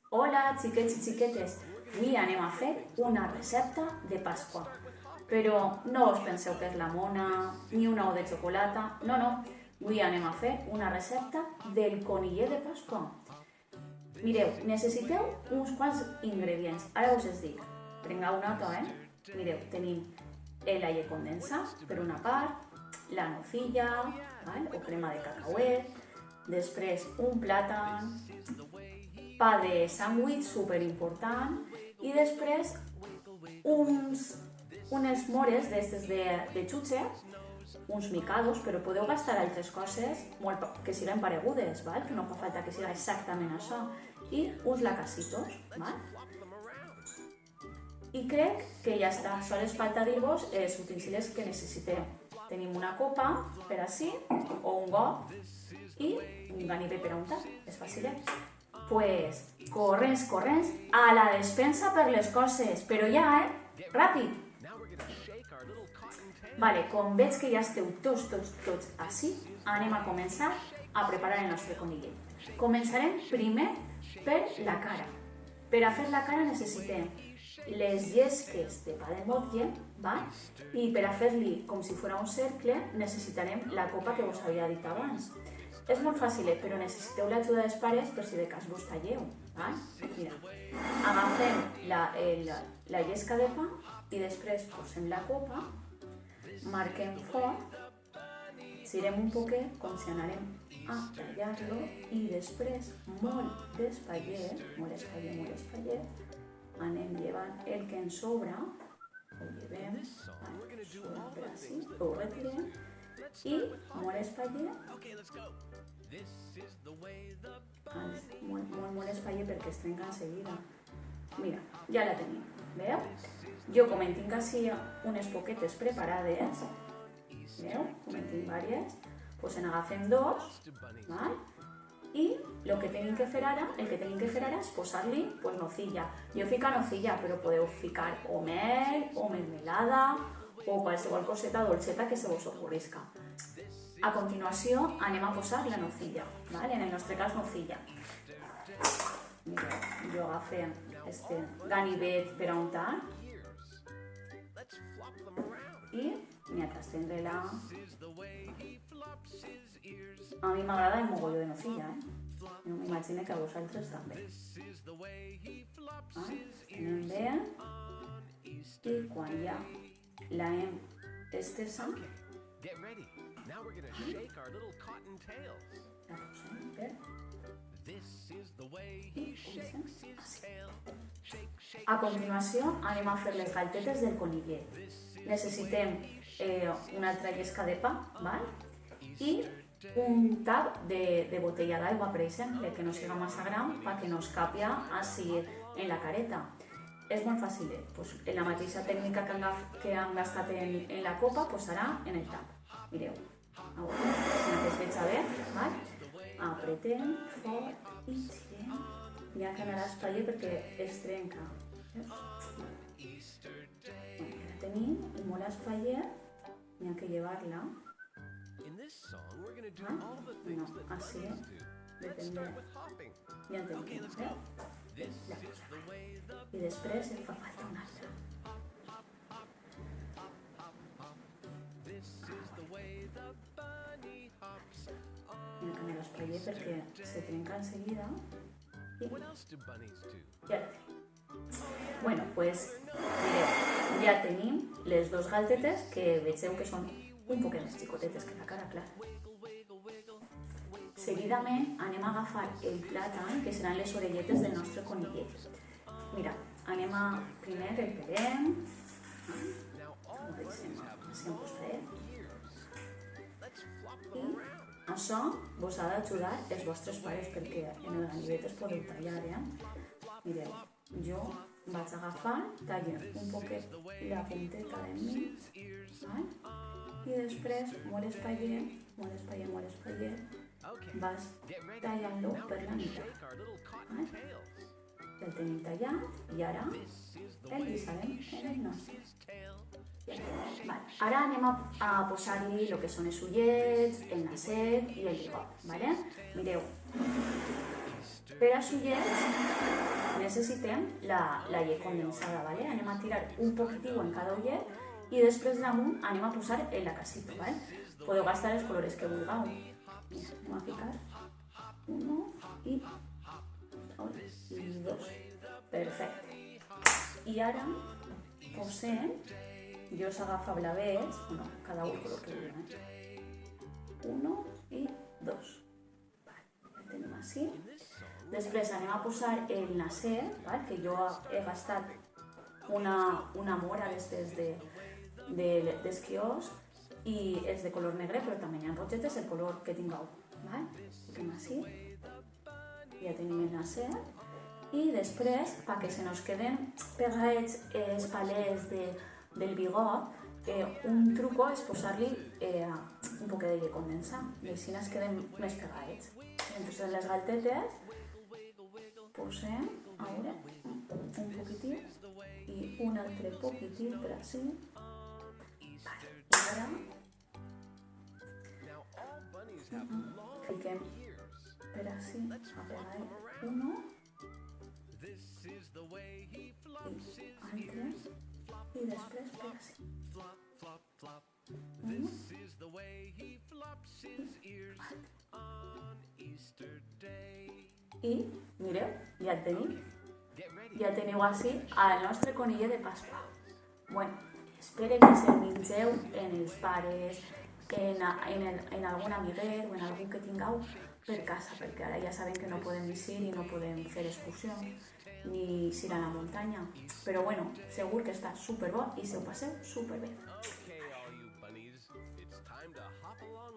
Hola, xiquets i xiquetes! Avui anem a fer una recepta de Pasqua. Però no us penseu que és la mona, ni una ou de xocolata. No, no. Avui anem a fer una recepta del conillet de Pasqua. Mireu, necessiteu uns quants ingredients. Ara us els dic. Prengueu nota, Mireu, tenim el llet condensat, per una part, la nocilla, o crema de cacauet, després un plàtan, pa de sàndwich, superimportant, i després unes mores d'estes de xutxe, uns micados, però podeu gastar altres coses que siguin paregudes, que no fa falta que siga exactament això, i uns lacasitos. I crec que ja està, sols falta dir-vos els utensilis que necessiteu. Tenim una copa per així, o un got, i un ganivet per a untar, és facilet. Pues corrents a la despensa per les coses, però ja, ràpid! Vale, com veig que ja esteu tots així, anem a començar a preparar el nostre conillet. Començarem primer per la cara. Per a fer la cara necessitem les llesques de pa de motlle, i per a fer-li com si fos un cercle necessitarem la copa que us havia dit abans. És molt fàcil, però necessiteu l'ajuda dels pares per si de cas vos talleu. Mira, agafem la llesca de pa i després posem la copa, marquem fort, girem un poquet com si anarem a tallar-lo i després molt despatxet, anem llevant el que ens sobra, ho llevem, ho retirem i molt despatxet, molt espaier perquè es trenca enseguida. Mira, ja la tenim, veu? Jo com en tinc així unes poquetes preparades, veu? Com en tinc diverses, doncs en agafem dos, i el que tenim que fer ara és posar-li nocilla. Jo fico nocilla, però podeu ficar o mel, o mermelada, o qualsevol coseta dolceta que se vos ocorrisca. A continuació anem a posar la nocilla, en el nostre cas nocilla. Mireu, jo agafem este ganivet per a untar i n'hi ha que estendre-la. A mi m'agrada el mogolló de nocilla, no m'imagino que a vosaltres també. Anem bé i quan ja la hem estesat, la posem bé i comencem així. A continuació anem a fer les galtetes del conillet. Necessitem una altra llesca de pa i un tap de botella d'aigua, per exemple, que no siga massa gran perquè no escapi així en la careta. És molt fàcil, la mateixa tècnica que hem gastat en la copa, serà en el tap. Mireu, si es veig bé, apretem fort i girem. Ja que anarà espaier perquè es trenca. La tenim i molt espaier, n'hi ha que llevar-la. No, així, depèn de... Ja en tenim, la posem. I després em fa falta una altra. N'hi ha que anar espaier perquè se trenca enseguida. I ja la tenim. Bueno, doncs, mireu, ja tenim les dues galtetes que vegeu que són un poquet més xicotetes que la cara, clar. Seguidament anem a agafar el plàtan, que seran les orelletes del nostre conillet. Mira, anem a primer el pelem, ho deixem així en costat, i això vos ha d'ajudar els vostres pares perquè en el ganivet es podeu tallar, Mireu, jo vaig agafar, tallo un poquet la punteta de mig, i després molt espaier, vas tallant-lo per la meitat. Ja el tenim tallat i ara el guisarem en el nostre. Ara anem a posar-li el que són els ullets, el naset i el lligot. Mireu, Per a ullets necessitem la llet condensada, ¿vale? Anem a tirar un poquitiu en cada ullet i després damunt anem a posar el lacasito, ¿vale? Podeu gastar els colors que vulgueu. Mira, anem a ficar 1 i 2. Perfecte. I ara posem, jo s'agafa blavets, bueno, cada un el color que vulgui, 1 i 2. Ja tenim així. Després anem a posar el nacer, que jo he gastat una mora d'estes d'esquiós i és de color negre, però també hi ha rogetes del color que tingueu. Fiquem així. Ja tenim el nacer. I després, perquè se nos queden pegats els palets del bigot, un truco és posar-li un poc de llet condensada i així es queden més pegats. Entonces, en les galtetes posem, a veure, un poquitiu i un altre poquitiu per així. I ara fiquem per així a pegar uno i altre i després per així. I mireu, ja el tenim. Ja teniu així el nostre conillet de Pasqua. Bueno, espero que se'l mengeu en els pares, en algun amiguet o en algú que tingueu per casa, perquè ara ja sabem que no podem eixir i no podem fer excursions ni ir a la muntanya. Però bueno, segur que està superbo i se ho passeu superbé.